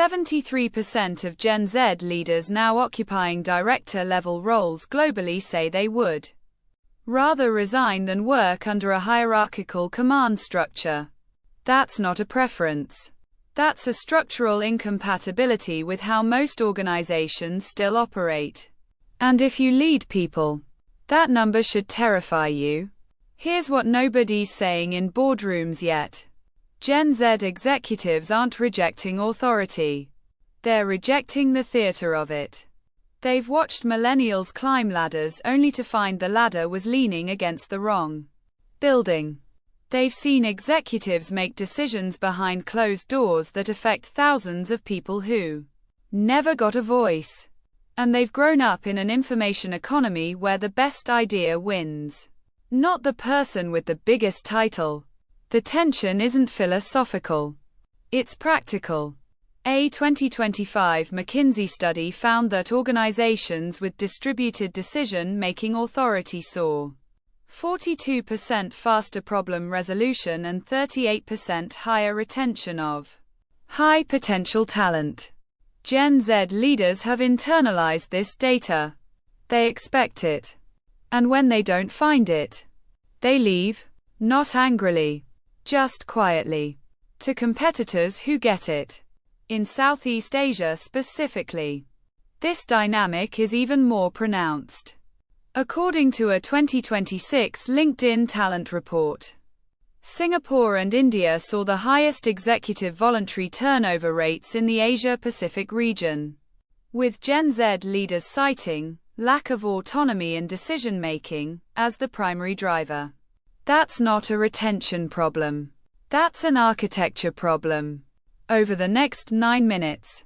73% of Gen Z leaders now occupying director-level roles globally say they would rather resign than work under a hierarchical command structure. That's not a preference. That's a structural incompatibility with how most organizations still operate. And if you lead people, that number should terrify you. Here's what nobody's saying in boardrooms yet. Gen Z executives aren't rejecting authority. They're rejecting the theater of it. They've watched millennials climb ladders only to find the ladder was leaning against the wrong building. They've seen executives make decisions behind closed doors that affect thousands of people who never got a voice. And they've grown up in an information economy where the best idea wins, not the person with the biggest title. The tension isn't philosophical. It's practical. A 2025 McKinsey study found that organizations with distributed decision-making authority saw 42% faster problem resolution and 38% higher retention of high-potential talent. Gen Z leaders have internalized this data. They expect it. And when they don't find it, they leave, not angrily, just quietly, to competitors who get it. In Southeast Asia specifically, this dynamic is even more pronounced. According to a 2026 LinkedIn talent report, Singapore and India saw the highest executive voluntary turnover rates in the Asia-Pacific region, with Gen Z leaders citing lack of autonomy and decision-making as the primary driver. That's not a retention problem. That's an architecture problem. Over the next 9 minutes,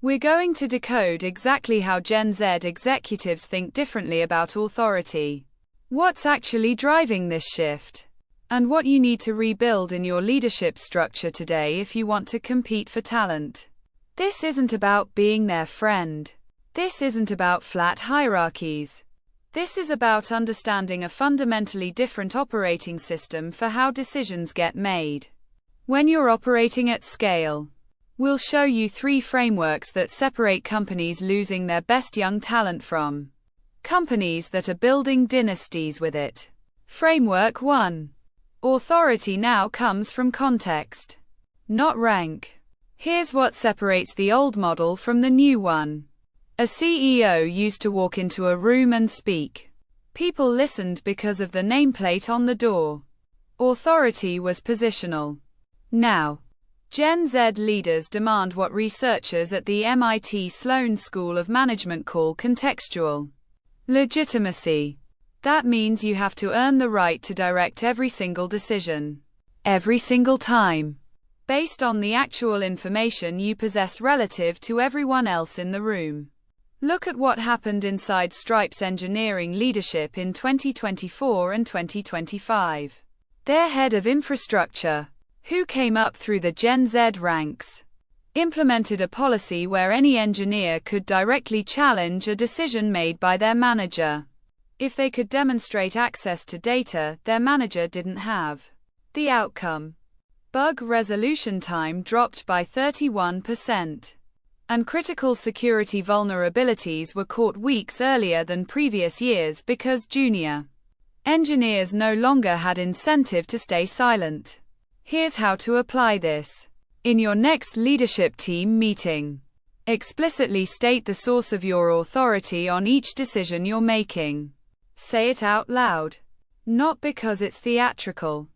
we're going to decode exactly how Gen Z executives think differently about authority, what's actually driving this shift, and what you need to rebuild in your leadership structure today if you want to compete for talent. This isn't about being their friend. This isn't about flat hierarchies. This is about understanding a fundamentally different operating system for how decisions get made. When you're operating at scale, we'll show you 3 frameworks that separate companies losing their best young talent from companies that are building dynasties with it. Framework 1. Authority now comes from context, not rank. Here's what separates the old model from the new one. A CEO used to walk into a room and speak. People listened because of the nameplate on the door. Authority was positional. Now, Gen Z leaders demand what researchers at the MIT Sloan School of Management call contextual legitimacy. That means you have to earn the right to direct every single decision, every single time, based on the actual information you possess relative to everyone else in the room. Look at what happened inside Stripe's engineering leadership in 2024 and 2025. Their head of infrastructure, who came up through the Gen Z ranks, implemented a policy where any engineer could directly challenge a decision made by their manager if they could demonstrate access to data their manager didn't have. The outcome: bug resolution time dropped by 31%, and critical security vulnerabilities were caught weeks earlier than previous years because junior engineers no longer had incentive to stay silent. Here's how to apply this. In your next leadership team meeting, explicitly state the source of your authority on each decision you're making. Say it out loud. Not because it's theatrical,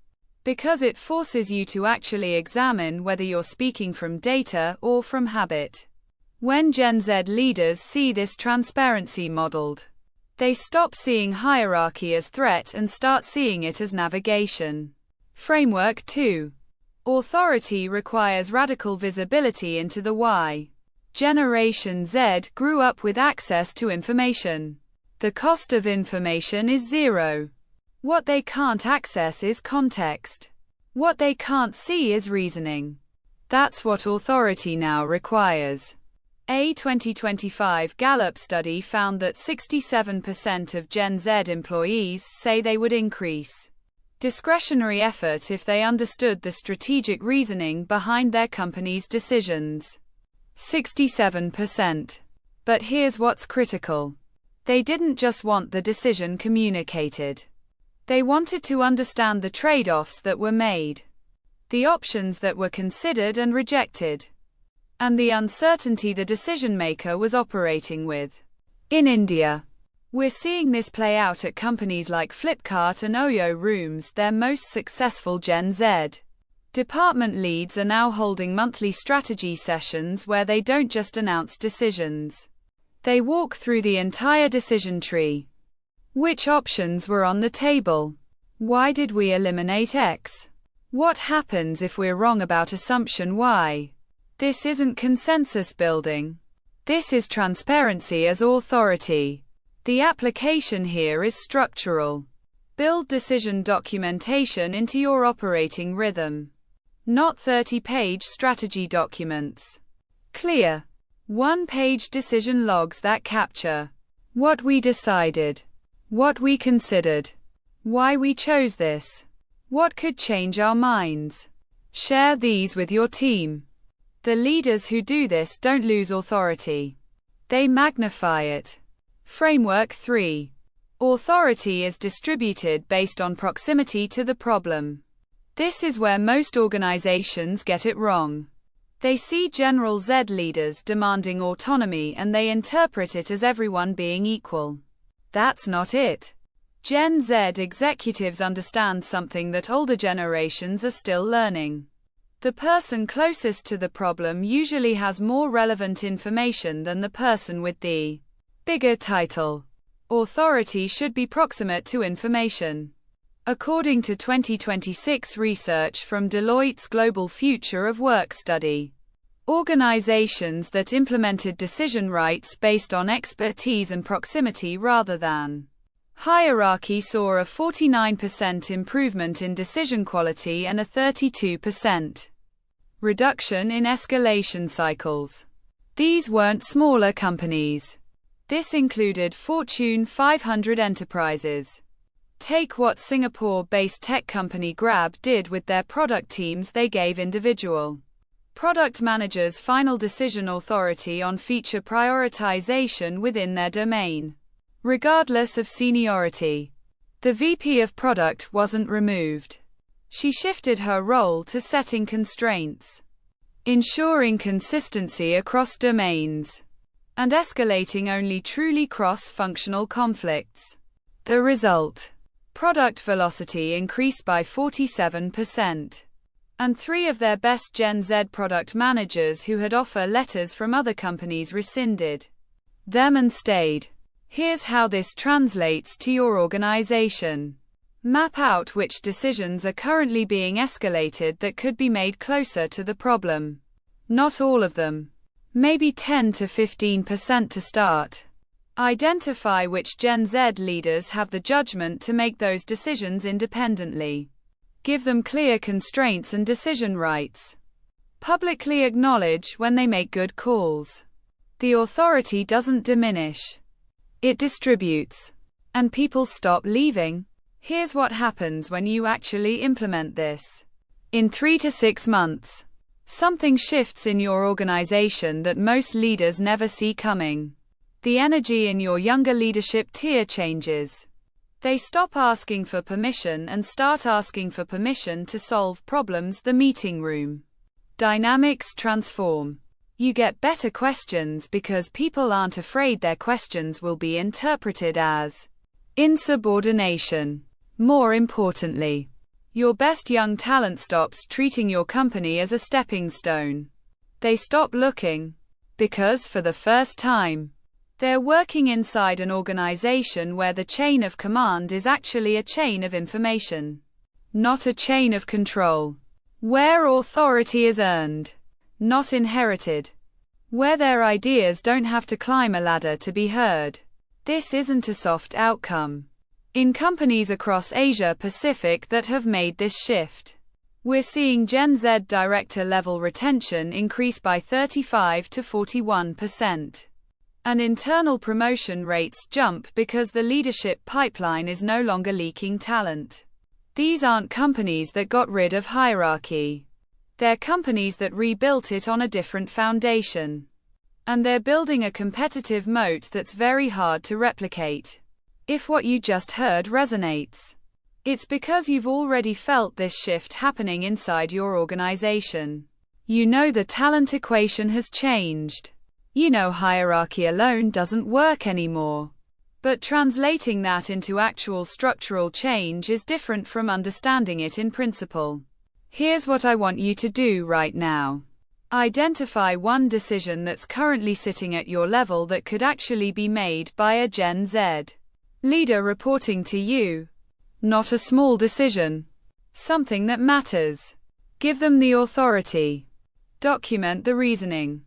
because it forces you to actually examine whether you're speaking from data or from habit. When Gen Z leaders see this transparency modeled, they stop seeing hierarchy as threat and start seeing it as navigation. Framework 2. Authority requires radical visibility into the why. Generation Z grew up with access to information. The cost of information is zero. What they can't access is context. What they can't see is reasoning. That's what authority now requires. A 2025 Gallup study found that 67% of Gen Z employees say they would increase discretionary effort if they understood the strategic reasoning behind their company's decisions. 67%. But here's what's critical. They didn't just want the decision communicated. They wanted to understand the trade-offs that were made, the options that were considered and rejected, and the uncertainty the decision-maker was operating with. In India, we're seeing this play out at companies like Flipkart and Oyo Rooms, their most successful Gen Z. Department leads are now holding monthly strategy sessions where they don't just announce decisions. They walk through the entire decision tree. Which options were on the table? Why did we eliminate X? What happens if we're wrong about assumption Y? This isn't consensus building. This is transparency as authority. The application here is structural. Build decision documentation into your operating rhythm, not 30-page strategy documents. Clear, one-page decision logs that capture what we decided, what we considered, why we chose this, what could change our minds. Share these with your team. The leaders who do this don't lose authority. They magnify it. Framework 3. Authority is distributed based on proximity to the problem. This is where most organizations get it wrong. They see General Z leaders demanding autonomy and they interpret it as everyone being equal. That's not it. Gen Z executives understand something that older generations are still learning. The person closest to the problem usually has more relevant information than the person with the bigger title. Authority should be proximate to information. According to 2026 research from Deloitte's Global Future of Work study, organizations that implemented decision rights based on expertise and proximity rather than hierarchy saw a 49% improvement in decision quality and a 32% reduction in escalation cycles. These weren't smaller companies. This included Fortune 500 enterprises. Take what Singapore-based tech company Grab did with their product teams. They gave individual product managers final decision authority on feature prioritization within their domain, regardless of seniority. The VP of product wasn't removed. She shifted her role to setting constraints, ensuring consistency across domains, and escalating only truly cross-functional conflicts. The result: product velocity increased by 47%. And 3 of their best Gen Z product managers who had offer letters from other companies rescinded them and stayed. Here's how this translates to your organization. Map out which decisions are currently being escalated that could be made closer to the problem. Not all of them. Maybe 10 to 15% to start. Identify which Gen Z leaders have the judgment to make those decisions independently. Give them clear constraints and decision rights. Publicly acknowledge when they make good calls. The authority doesn't diminish. It distributes. And people stop leaving. Here's what happens when you actually implement this. In 3 to 6 months, something shifts in your organization that most leaders never see coming. The energy in your younger leadership tier changes. They stop asking for permission and start asking for permission to solve problems. The meeting room dynamics transform. You get better questions because people aren't afraid their questions will be interpreted as insubordination. More importantly, your best young talent stops treating your company as a stepping stone. They stop looking, because for the first time, they're working inside an organization where the chain of command is actually a chain of information, not a chain of control. Where authority is earned, not inherited. Where their ideas don't have to climb a ladder to be heard. This isn't a soft outcome. In companies across Asia Pacific that have made this shift, we're seeing Gen Z director level retention increase by 35 to 41%. And internal promotion rates jump because the leadership pipeline is no longer leaking talent. These aren't companies that got rid of hierarchy. They're companies that rebuilt it on a different foundation. And they're building a competitive moat that's very hard to replicate. If what you just heard resonates, it's because you've already felt this shift happening inside your organization. You know the talent equation has changed. You know hierarchy alone doesn't work anymore. But translating that into actual structural change is different from understanding it in principle. Here's what I want you to do right now. Identify one decision that's currently sitting at your level that could actually be made by a Gen Z leader reporting to you. Not a small decision. Something that matters. Give them the authority. Document the reasoning.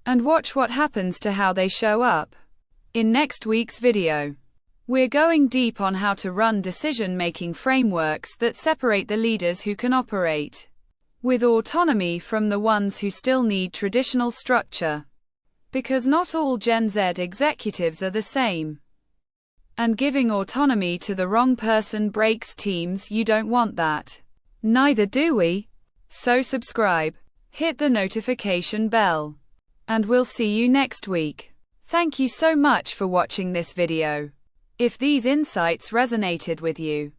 And watch what happens to how they show up. In next week's video, we're going deep on how to run decision-making frameworks that separate the leaders who can operate with autonomy from the ones who still need traditional structure. Because not all Gen Z executives are the same. And giving autonomy to the wrong person breaks teams. You don't want that. Neither do we. So subscribe, hit the notification bell, and we'll see you next week. Thank you so much for watching this video. If these insights resonated with you,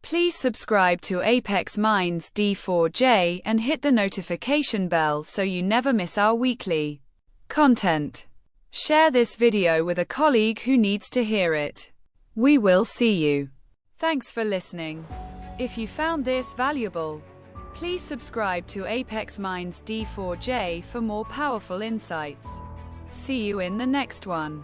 please subscribe to Apex Minds D4J and hit the notification bell so you never miss our weekly content. Share this video with a colleague who needs to hear it. We will see you. Thanks for listening. If you found this valuable, please subscribe to Apex Minds D4J for more powerful insights. See you in the next one.